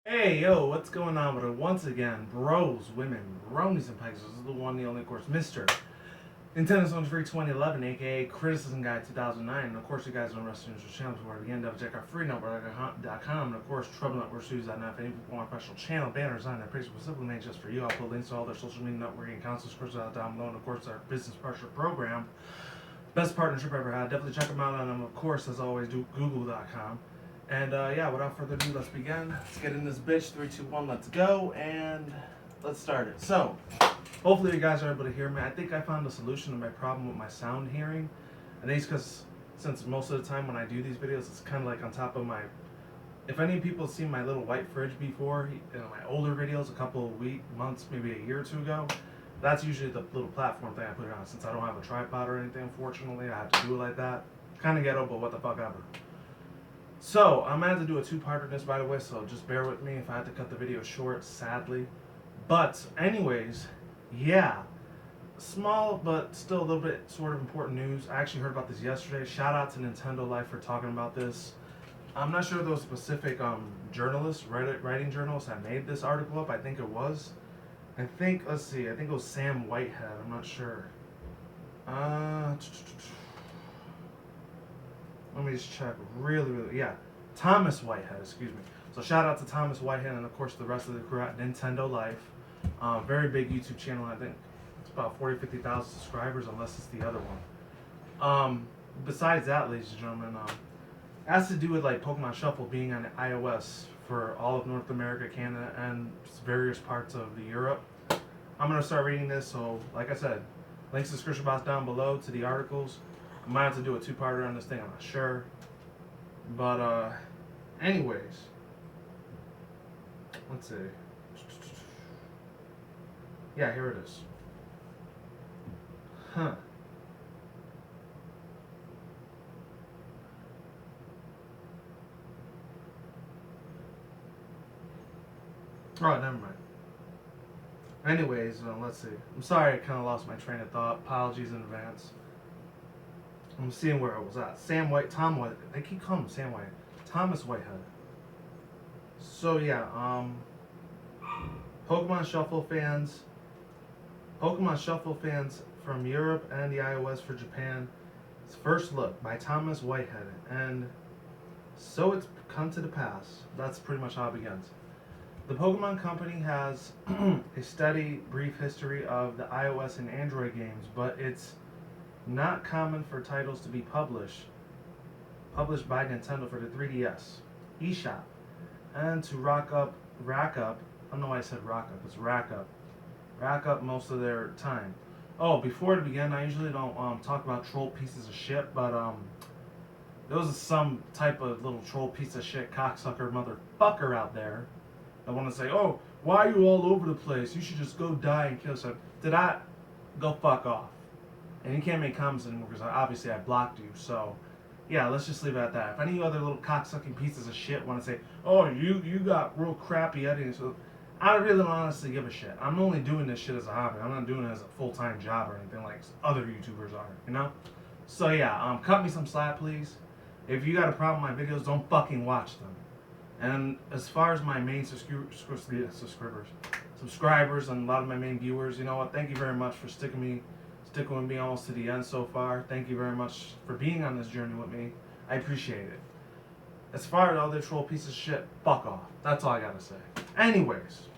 Hey, yo, what's going on with it? Once again, bros, women, bronies, and pegasisters. This is the one, the only, of course, Mr. Nintendo's on Free 2011, aka Criticism Guy 2009. And of course, you guys on Wrestling News channel before we begin. Check out freenetwork.com. And of course, TroubleNetworkShoes.net. If any people want a special channel banner design that page specifically made just for you, I'll put links to all their social media networking accounts, of course, down below. And of course, our business partnership program. Best partnership I ever had. Definitely check them out. And of course, as always, do Google.com. And yeah, without further ado, let's begin. Let's get in this bitch. 3, 2, 1, let's go. And let's start it. So, hopefully you guys are able to hear me. I think I found a solution to my problem with my sound hearing. I think it's because since most of the time when I do these videos, it's kind of like on top of my... If any people have seen my little white fridge before, my older videos, a couple of months, maybe a year or two ago, that's usually the little platform thing I put it on. Since I don't have a tripod or anything, unfortunately, I have to do it like that. Kind of ghetto, but what the fuck ever. So, I'm going to have to do a two-parter this, by the way, so just bear with me if I have to cut the video short, sadly. But, anyways, yeah. Small, but still a little bit sort of important news. I actually heard about this yesterday. Shout out to Nintendo Life for talking about this. I'm not sure if those specific journalists, writing journalists that made this article up. I think it was. Let's see, I think it was Sam Whitehead. I'm not sure. Let me just check really, yeah. Thomas Whitehead, excuse me. So shout out to Thomas Whitehead and of course the rest of the crew at Nintendo Life. Very big YouTube channel, I think it's about 50,000 subscribers unless it's the other one. Besides that, ladies and gentlemen, it has to do with like Pokemon Shuffle being on iOS for all of North America, Canada, and various parts of Europe. I'm going to start reading this, so like I said, links in the description box down below to the articles. I might have to do a two-parter on this thing, I'm not sure. But, anyways. Let's see. Yeah, here it is. Huh. Oh, never mind. Anyways, let's see. I'm sorry I kind of lost my train of thought. Apologies in advance. I'm seeing where it was at. Tom White. They keep calling him Sam White. Thomas Whitehead. So yeah, Pokemon Shuffle fans from Europe and the iOS for Japan. It's First Look by Thomas Whitehead. And so it's come to the pass. That's pretty much how it begins. The Pokemon Company has a steady, brief history of the iOS and Android games, but it's not common for titles to be published by Nintendo for the 3DS eShop, and to rack up, I don't know why I said rack up most of their time. Oh, before to begin, I usually don't talk about troll pieces of shit, but there was some type of little troll piece of shit cocksucker motherfucker out there that want to say, oh, why are you all over the place? You should just go die and kill yourself. Did I? Go fuck off. And you can't make comments anymore because obviously I blocked you. So, yeah, let's just leave it at that. If any of you other little cocksucking pieces of shit want to say, oh, you got real crappy editing, so I really don't honestly give a shit. I'm only doing this shit as a hobby. I'm not doing it as a full-time job or anything like other YouTubers are, you know? So, yeah, cut me some slack, please. If you got a problem with my videos, don't fucking watch them. And as far as my main subscribers, and a lot of my main viewers, you know what? Thank you very much for sticking with me almost to the end so far. Thank you very much for being on this journey with me. I appreciate it. As far as other troll pieces of shit, fuck off. That's all I gotta say. Anyways,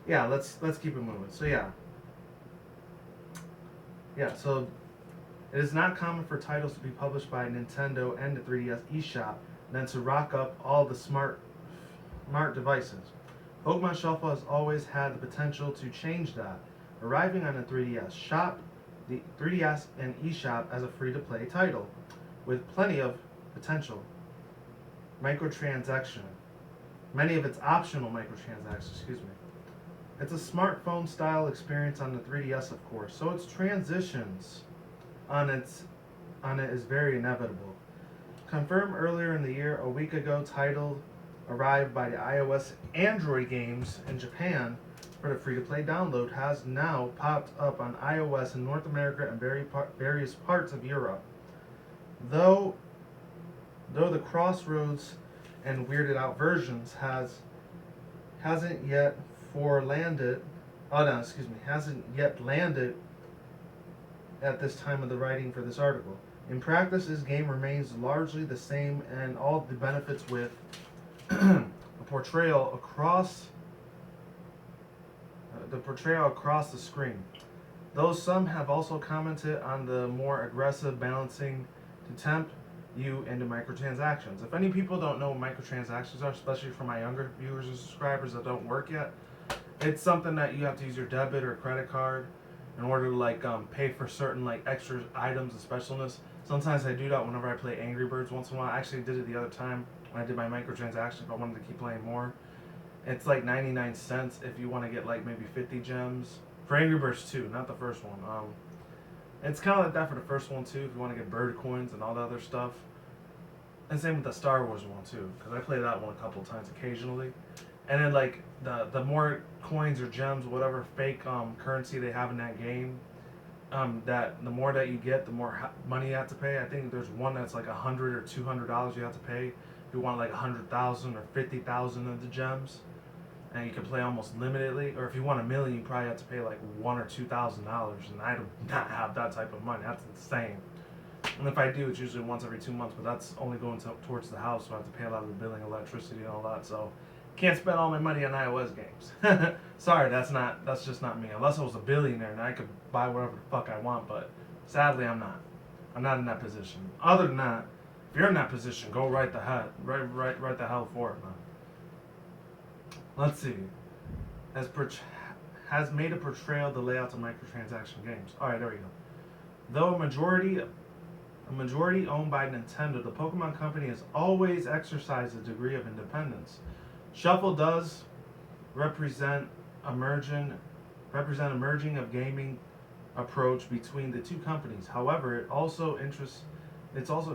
yeah, let's keep it moving. So so it is not common for titles to be published by Nintendo and the 3DS eShop than to rock up all the smart devices. Pokemon Shuffle has always had the potential to change that, arriving on the 3DS shop, the 3DS and eShop as a free-to-play title, with plenty of potential microtransaction. Many of its optional microtransactions, excuse me. It's a smartphone-style experience on the 3DS, of course, so its transitions on it is very inevitable. Confirmed earlier in the year, a week ago, title arrived by the iOS Android games in Japan for the free-to-play download has now popped up on iOS in North America and various parts of Europe. Though the Crossroads and Weirded Out versions has hasn't yet landed. Oh no, excuse me, hasn't yet landed at this time of the writing for this article. In practice, this game remains largely the same, and all the benefits with a portrayal across the screen. Though some have also commented on the more aggressive balancing to tempt you into microtransactions. If any people don't know what microtransactions are, especially for my younger viewers and subscribers that don't work yet, it's something that you have to use your debit or credit card in order to pay for certain extra items and specialness. Sometimes I do that whenever I play Angry Birds once in a while. I actually did it the other time when I did my microtransactions if I wanted to keep playing more. It's 99 cents if you want to get maybe 50 gems. For Angry Birds 2, not the first one. It's kind of like that for the first one too, if you want to get bird coins and all the other stuff. And same with the Star Wars one too, because I play that one a couple of times occasionally. And then the more coins or gems, whatever fake currency they have in that game, that the more that you get, the more money you have to pay. I think there's one that's $100 or $200 you have to pay if you want 100,000 or 50,000 of the gems, and you can play almost limitedly. Or if you want 1 million, you probably have to pay $1,000 or $2,000, and I do not have that type of money. That's insane. And if I do, it's usually once every 2 months, but that's only going towards the house, so I have to pay a lot of the billing, electricity, and all that. So can't spend all my money on iOS games. Sorry, that's just not me. Unless I was a billionaire and I could buy whatever the fuck I want, but sadly I'm not. I'm not in that position. Other than that, if you're in that position, go right the hell for it, man. Let's see. Has made a portrayal of the layouts of microtransaction games. Alright, there we go. Though a majority owned by Nintendo, the Pokemon Company has always exercised a degree of independence. Shuffle does represent a merging of gaming approach between the two companies. However, it's also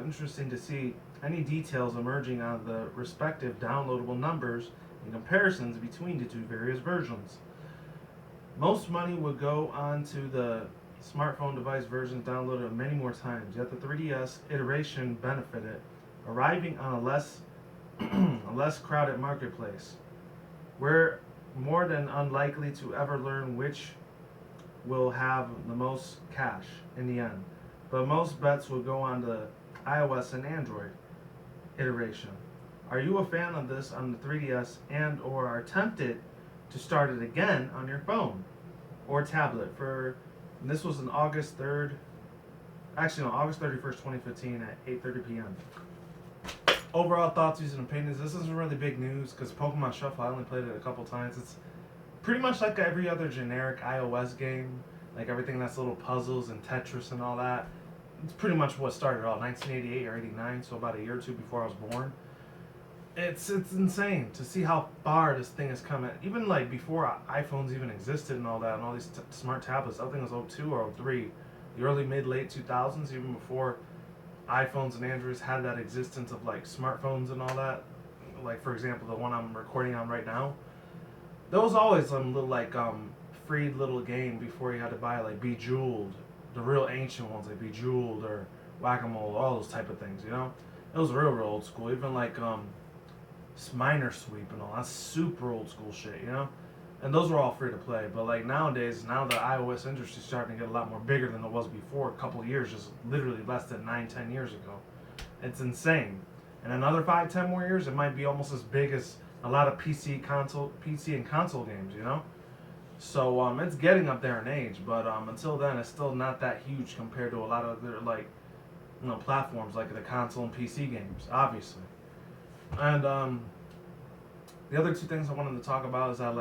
interesting to see any details emerging on the respective downloadable numbers and comparisons between the two various versions. Most money would go on to the smartphone device versions downloaded many more times, yet the 3DS iteration benefited, arriving on a less crowded marketplace. We're more than unlikely to ever learn which will have the most cash in the end, but most bets will go on the iOS and Android iteration. Are you a fan of this on the 3DS and or are tempted to start it again on your phone or tablet? This was on August 31st, 2015 at 8:30 p.m. Overall thoughts, views, and opinions. This isn't really big news because Pokemon Shuffle, I only played it a couple times. It's pretty much like every other generic iOS game, like everything that's little puzzles and Tetris and all that. It's pretty much what started it all, 1988 or 89, so about a year or two before I was born. It's insane to see how far this thing has come. Even before iPhones even existed and all that, and all these smart tablets. I think it was 02 or 03, the early late 2000s, even before iPhones and Androids had that existence of smartphones and all that. For example, the one I'm recording on right now. There was always some little free little game before you had to buy Bejeweled, the real ancient ones like Bejeweled or Whack-A-Mole, all those type of things. It was real old school. Even Miner Sweep and all that's super old school shit. And those were all free to play. But nowadays, now the iOS industry is starting to get a lot more bigger than it was before a couple of years, just literally less than 9-10 years ago. It's insane. In another 5-10 more years, it might be almost as big as a lot of PC and console games, So it's getting up there in age, but until then, it's still not that huge compared to a lot of other platforms like the console and PC games, obviously. And the other two things I wanted to talk about is that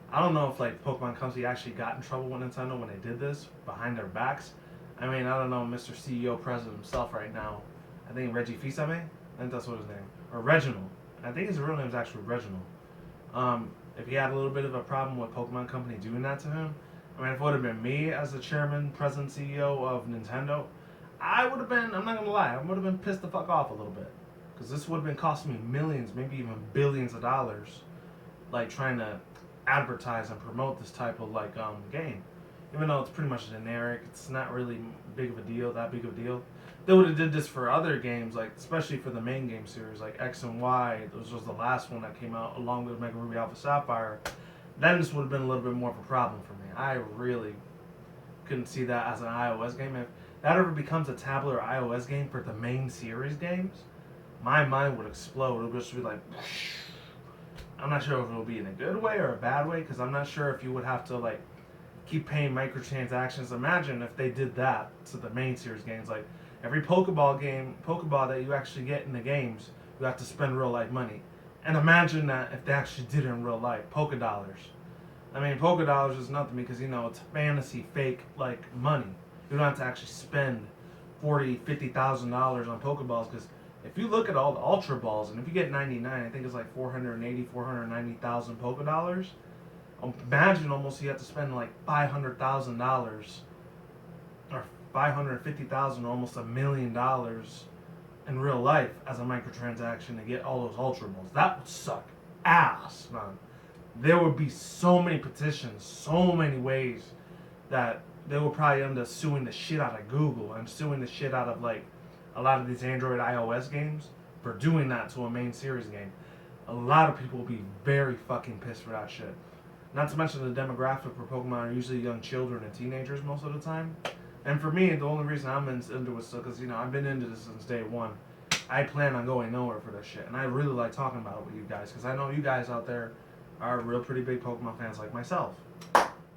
I don't know if Pokemon Company actually got in trouble with Nintendo when they did this behind their backs. I mean, I don't know, Mr. CEO President himself right now. I think Reggie Fils-Aimé? I think that's what his name. Or Reginald. I think his real name is actually Reginald. If he had a little bit of a problem with Pokemon Company doing that to him, I mean, if it would have been me as the chairman, president, CEO of Nintendo, I would have been, I'm not going to lie, I would have been pissed the fuck off a little bit. Because this would have been costing me millions, maybe even billions of dollars, trying to advertise and promote this type of game. even though it's pretty much generic, it's not really big of a deal. That big of a deal. They would have did this for other games, like especially for the main game series, like X and Y. This was the last one that came out along with Mega Ruby Alpha Sapphire. Then this would have been a little bit more of a problem for me. I really couldn't see that as an iOS game. If that ever becomes a tablet or iOS game for the main series games, my mind would explode. It would just be like, I'm not sure if it would be in a good way or a bad way, because I'm not sure if you would have to like keep paying microtransactions. Imagine if they did that to the main series games. Like every Pokeball that you actually get in the games, you have to spend real life money. And imagine that if they actually did it in real life, Poké Dollars. I mean, Poké Dollars is nothing because, you know, it's fantasy, fake, like, money. You don't have to actually spend $40,000, $50,000 on Pokeballs, because if you look at all the Ultra Balls, and if you get 99, I think it's like 490,000 Poké Dollars. Imagine almost you have to spend like $500,000 or 550,000, almost $1 million in real life as a microtransaction to get all those Ultra Balls. That would suck ass, man. There would be so many petitions, so many ways that they would probably end up suing the shit out of Google and suing the shit out of like a lot of these Android iOS games for doing that to a main series game. A lot of people will be very fucking pissed for that shit. Not to mention the demographic for Pokemon are usually young children and teenagers most of the time. And for me, the only reason I'm into it is because, you know, I've been into this since day one. I plan on going nowhere for this shit. And I really like talking about it with you guys, because I know you guys out there are real pretty big Pokemon fans like myself.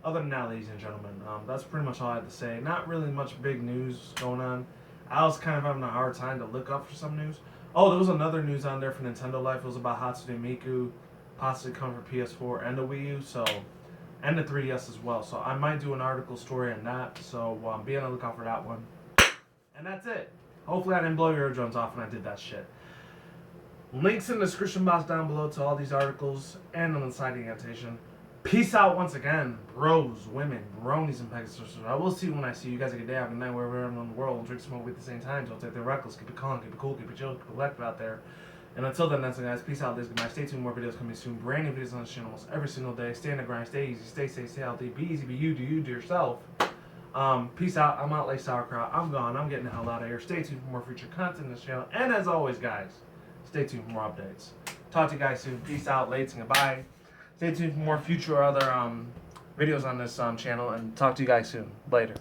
Other than that, ladies and gentlemen, that's pretty much all I had to say. Not really much big news going on. I was kind of having a hard time to look up for some news. Oh, there was another news on there for Nintendo Life. It was about Hatsune Miku possibly coming for PS4 and the Wii U, so, and the 3DS as well. So I might do an article story on that, so be on the lookout for that one. And that's it. Hopefully I didn't blow your eardrums off when I did that shit. Links in the description box down below to all these articles and on the side annotation. Peace out once again, bros, women, bronies, and pegasisters. I will see you when I see you guys. A good day, have a good night, wherever in the world. Drink, smoke at the same time. Don't take the reckless. Keep it calm, keep it cool, keep it chill, keep it collective out there. And until then, that's it, guys. Peace out, ladies. Good night. Stay tuned. More videos coming soon. Brand new videos on this channel almost every single day. Stay in the grind. Stay easy. Stay safe. Stay healthy. Be easy. Be you. Do you. Do yourself. Peace out. I'm out like sauerkraut. I'm gone. I'm getting the hell out of here. Stay tuned for more future content on this channel. And as always, guys, stay tuned for more updates. Talk to you guys soon. Peace out. Late and goodbye. Stay tuned for more future other videos on this channel. And talk to you guys soon. Later.